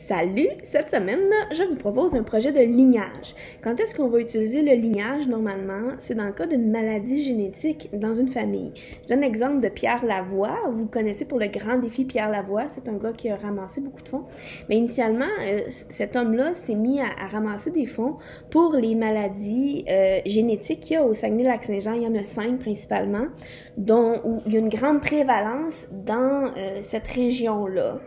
Salut! Cette semaine, je vous propose un projet de lignage. Quand est-ce qu'on va utiliser le lignage normalement? C'est dans le cas d'une maladie génétique dans une famille. Je donne l'exemple de Pierre Lavoie. Vous le connaissez pour le grand défi Pierre Lavoie. C'est un gars qui a ramassé beaucoup de fonds. Mais initialement, cet homme-là s'est mis à ramasser des fonds pour les maladies génétiques qu'il y a au Saguenay-Lac-Saint-Jean. Il y en a 5 principalement, où il y a une grande prévalence dans cette région-là.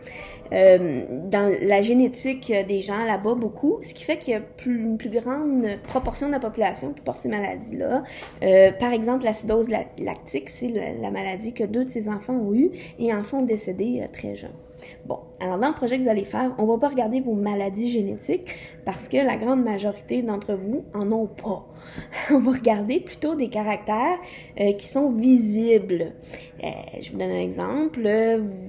Dans la génétique des gens là-bas, beaucoup, ce qui fait qu'il y a une plus grande proportion de la population qui porte ces maladies-là. Par exemple, l'acidose lactique, c'est la maladie que 2 de ses enfants ont eu et en sont décédés très jeunes. Bon, alors dans le projet que vous allez faire, on va pas regarder vos maladies génétiques parce que la grande majorité d'entre vous en ont pas. On va regarder plutôt des caractères qui sont visibles. Je vous donne un exemple.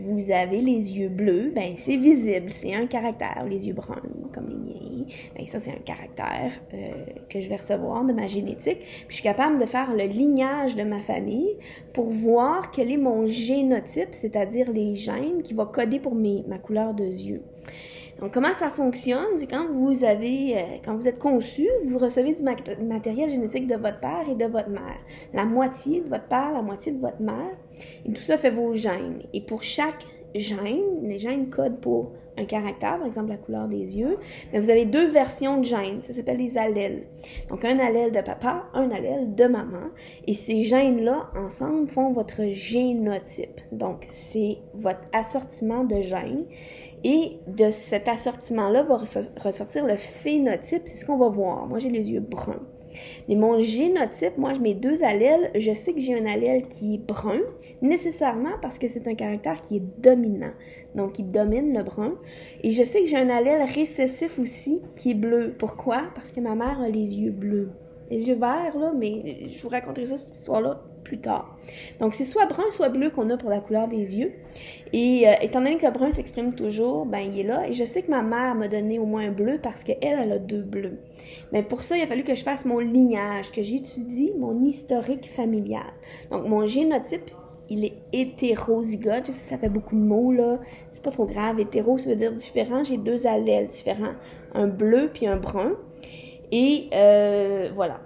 Vous avez les yeux bleus, ben c'est visible, c'est un caractère. Les yeux bruns, comme les miens, ben ça c'est un caractère que je vais recevoir de ma génétique. Puis je suis capable de faire le lignage de ma famille pour voir quel est mon génotype, c'est-à-dire les gènes qui vont coder pour ma couleur de yeux. Donc, comment ça fonctionne? C'est quand vous êtes conçu, vous recevez du matériel génétique de votre père et de votre mère. La moitié de votre père, la moitié de votre mère. Et tout ça fait vos gènes. Et pour chaque gène, les gènes codent pour un caractère, par exemple la couleur des yeux, mais vous avez 2 versions de gènes, ça s'appelle les allèles. Donc un allèle de papa, un allèle de maman, et ces gènes-là, ensemble, font votre génotype. Donc c'est votre assortiment de gènes, et de cet assortiment-là va ressortir le phénotype, c'est ce qu'on va voir. Moi j'ai les yeux bruns. Mais mon génotype, moi, mes 2 allèles, je sais que j'ai un allèle qui est brun, nécessairement parce que c'est un caractère qui est dominant. Donc, il domine le brun. Et je sais que j'ai un allèle récessif aussi, qui est bleu. Pourquoi? Parce que ma mère a les yeux bleus. Les yeux verts, là, mais je vous raconterai ça, cette histoire-là, plus tard. Donc, c'est soit brun, soit bleu qu'on a pour la couleur des yeux. Et étant donné que le brun s'exprime toujours, ben il est là. Et je sais que ma mère m'a donné au moins un bleu parce qu'elle, elle a 2 bleus. Mais pour ça, il a fallu que je fasse mon lignage, que j'étudie mon historique familial. Donc, mon génotype, il est hétérozygote. Je sais, ça fait beaucoup de mots, là. C'est pas trop grave. Hétéro, ça veut dire différent. J'ai 2 allèles différents. Un bleu puis un brun. Et voilà.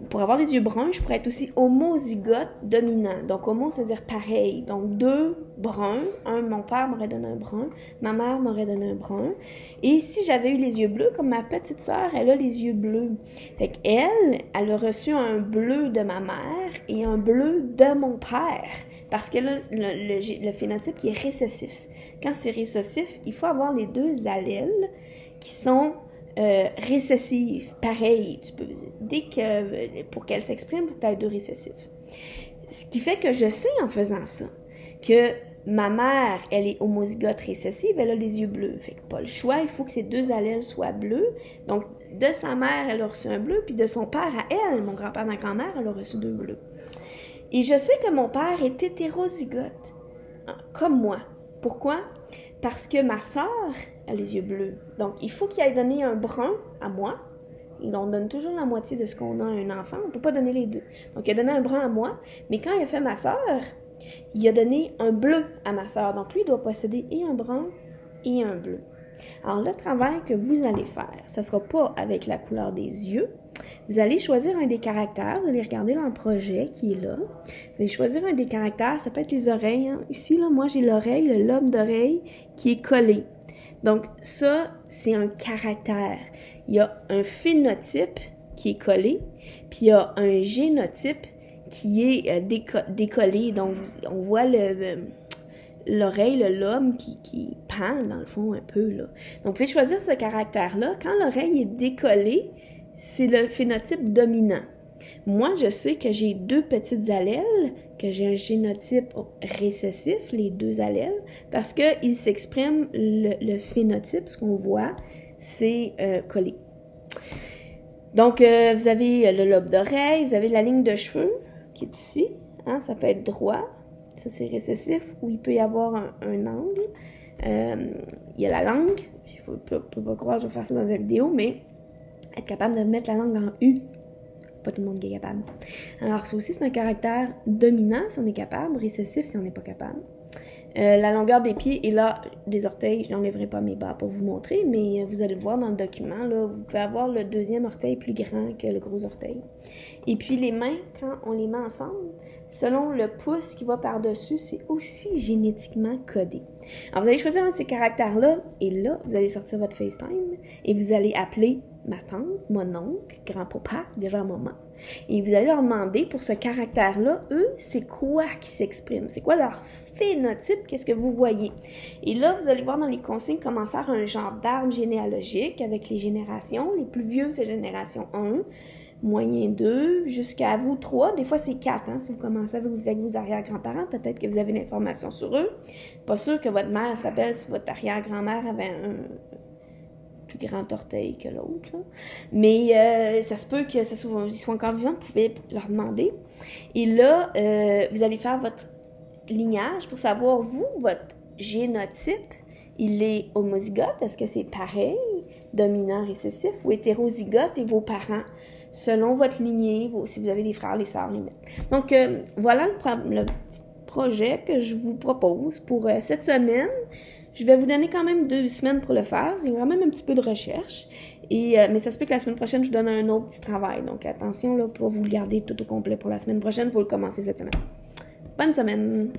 Pour avoir les yeux bruns, je pourrais être aussi homozygote dominant. Donc, homo, c'est-à-dire pareil. Donc, 2 bruns. Mon père m'aurait donné un brun. Ma mère m'aurait donné un brun. Et si j'avais eu les yeux bleus, comme ma petite sœur, elle a les yeux bleus. Fait qu'elle a reçu un bleu de ma mère et un bleu de mon père. Parce qu'elle a le phénotype qui est récessif. Quand c'est récessif, il faut avoir les 2 allèles qui sont récessive, pareil, pour qu'elle s'exprime, il faut que tu aies 2 récessifs. Ce qui fait que je sais en faisant ça, que ma mère, elle est homozygote récessive, elle a les yeux bleus. Fait que pas le choix, il faut que ces 2 allèles soient bleus. Donc, de sa mère, elle a reçu un bleu, puis de son père à elle, mon grand-père, ma grand-mère, elle a reçu 2 bleus. Et je sais que mon père est hétérozygote, comme moi. Pourquoi? Parce que ma sœur a les yeux bleus. Donc, il faut qu'il aille donner un brun à moi. Et on donne toujours la moitié de ce qu'on a à un enfant. On ne peut pas donner les 2. Donc, il a donné un brun à moi. Mais quand il a fait ma sœur, il a donné un bleu à ma sœur. Donc, lui, il doit posséder et un brun et un bleu. Alors, le travail que vous allez faire, ça ne sera pas avec la couleur des yeux. Vous allez choisir un des caractères, vous allez regarder dans le projet qui est là. Vous allez choisir un des caractères, ça peut être les oreilles. Hein. Ici, là, moi, j'ai l'oreille, le lobe d'oreille qui est collé. Donc, ça, c'est un caractère. Il y a un phénotype qui est collé, puis il y a un génotype qui est décollé. Donc, on voit l'oreille, le lobe qui pend, dans le fond, un peu, là. Donc, vous pouvez choisir ce caractère-là. Quand l'oreille est décollée, c'est le phénotype dominant. Moi, je sais que j'ai 2 petites allèles, que j'ai un génotype récessif, les 2 allèles, parce qu'ils s'expriment, le phénotype, ce qu'on voit, c'est collé. Donc, vous avez le lobe d'oreille, vous avez la ligne de cheveux qui est ici, hein, ça peut être droit, ça c'est récessif, ou il peut y avoir un angle. Il y a la langue, il ne peut pas croire que je vais faire ça dans une vidéo, mais être capable de mettre la langue en U. Pas tout le monde qui est capable. Alors, ça aussi, c'est un caractère dominant si on est capable, récessif si on n'est pas capable. La longueur des pieds et là, des orteils, je n'enlèverai pas mes bas pour vous montrer, mais vous allez le voir dans le document, là, vous pouvez avoir le deuxième orteil plus grand que le gros orteil. Et puis les mains, quand on les met ensemble, selon le pouce qui va par-dessus, c'est aussi génétiquement codé. Alors vous allez choisir un de ces caractères-là, et là, vous allez sortir votre FaceTime, et vous allez appeler ma tante, mon oncle, grand-papa, grand-maman. Et vous allez leur demander pour ce caractère-là, eux, c'est quoi qui s'exprime? C'est quoi leur phénotype? Qu'est-ce que vous voyez? Et là, vous allez voir dans les consignes comment faire un genre d'arbre généalogique avec les générations. Les plus vieux, c'est génération 1, moyen 2, jusqu'à vous 3. Des fois, c'est 4. Hein, si vous commencez avec vos arrière-grands-parents, peut-être que vous avez l'information sur eux. Pas sûr que votre mère s'appelle si votre arrière-grand-mère avait un plus grand orteil que l'autre. Mais ça se peut que ils soient encore vivants, vous pouvez leur demander. Et là, vous allez faire votre lignage pour savoir, vous, votre génotype, il est homozygote, est-ce que c'est pareil, dominant, récessif, ou hétérozygote et vos parents, selon votre lignée, si vous avez des frères, les sœurs, les mères. Donc, voilà le petit projet que je vous propose pour cette semaine. Je vais vous donner quand même 2 semaines pour le faire. C'est quand même un petit peu de recherche. Mais ça se peut que la semaine prochaine, je vous donne un autre petit travail. Donc, attention, là, pour vous le garder tout au complet pour la semaine prochaine, il faut le commencer cette semaine. Bonne semaine!